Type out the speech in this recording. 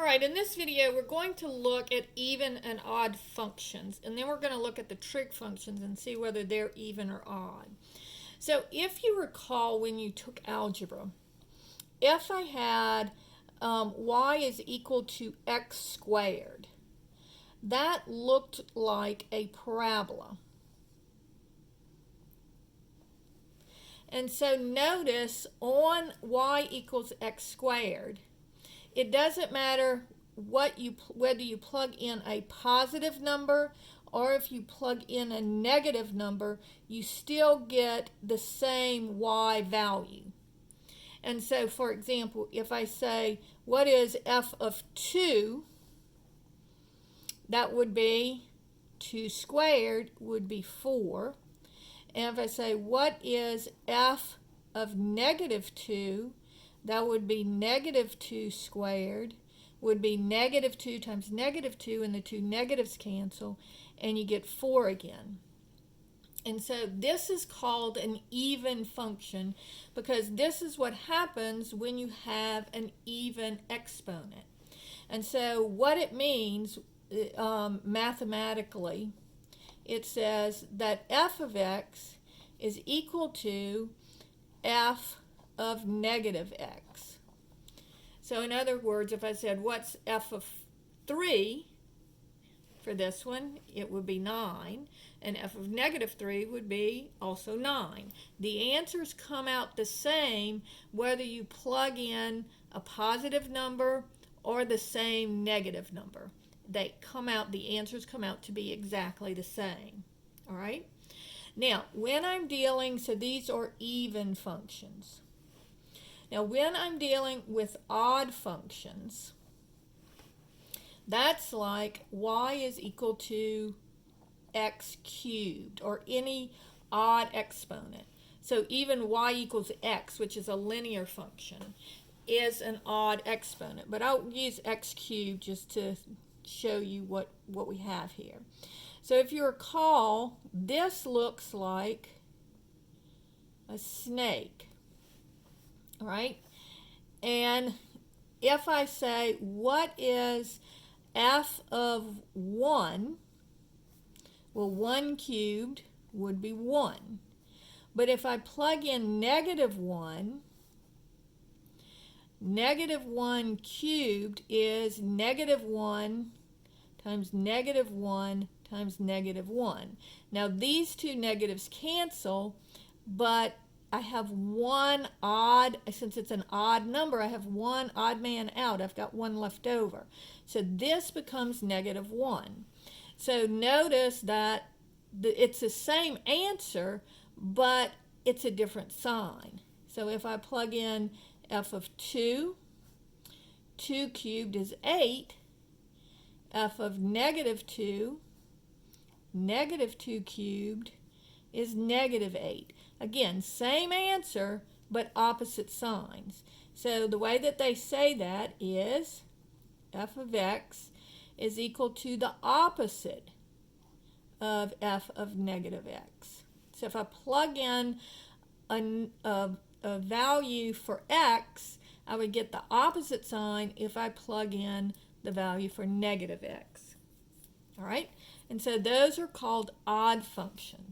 Alright, in this video we're going to look at even and odd functions, and then we're going to look at the trig functions and see whether they're even or odd. So if you recall when you took algebra, if I had y is equal to x squared, that looked like a parabola. And so notice on y equals x squared, it doesn't matter whether you plug in a positive number or if you plug in a negative number, you still get the same y value. And so, for example, if I say, what is f of 2? That would be 2 squared would be 4. And if I say, what is f of negative 2? That would be negative 2 squared, would be negative 2 times negative 2, and the two negatives cancel, and you get 4 again. And so this is called an even function because this is what happens when you have an even exponent. And so what it means mathematically, it says that f of x is equal to f of negative x. So in other words, if I said what's f of 3 for this one, it would be 9, and f of negative 3 would be also 9. The answers come out the same whether you plug in a positive number or the same negative number. The answers come out to be exactly the same. All right? Now, when I'm dealing, so these are even functions. Now, when I'm dealing with odd functions, that's like y is equal to x cubed or any odd exponent. So even y equals x, which is a linear function, is an odd exponent. But I'll use x cubed just to show you what we have here. So if you recall, this looks like a snake. All right, and if I say, what is f of 1? Well, 1 cubed would be 1. But if I plug in negative 1, negative 1 cubed is negative 1 times negative 1 times negative 1. Now, these two negatives cancel, but I have one odd, since it's an odd number, I have one odd man out. I've got one left over. So this becomes negative 1. So notice that it's the same answer, but it's a different sign. So if I plug in f of 2, 2 cubed is 8. F of negative 2, negative 2 cubed is negative 8. Again, same answer, but opposite signs. So the way that they say that is f of x is equal to the opposite of f of negative x. So if I plug in a value for x, I would get the opposite sign if I plug in the value for negative x. All right? And so those are called odd functions.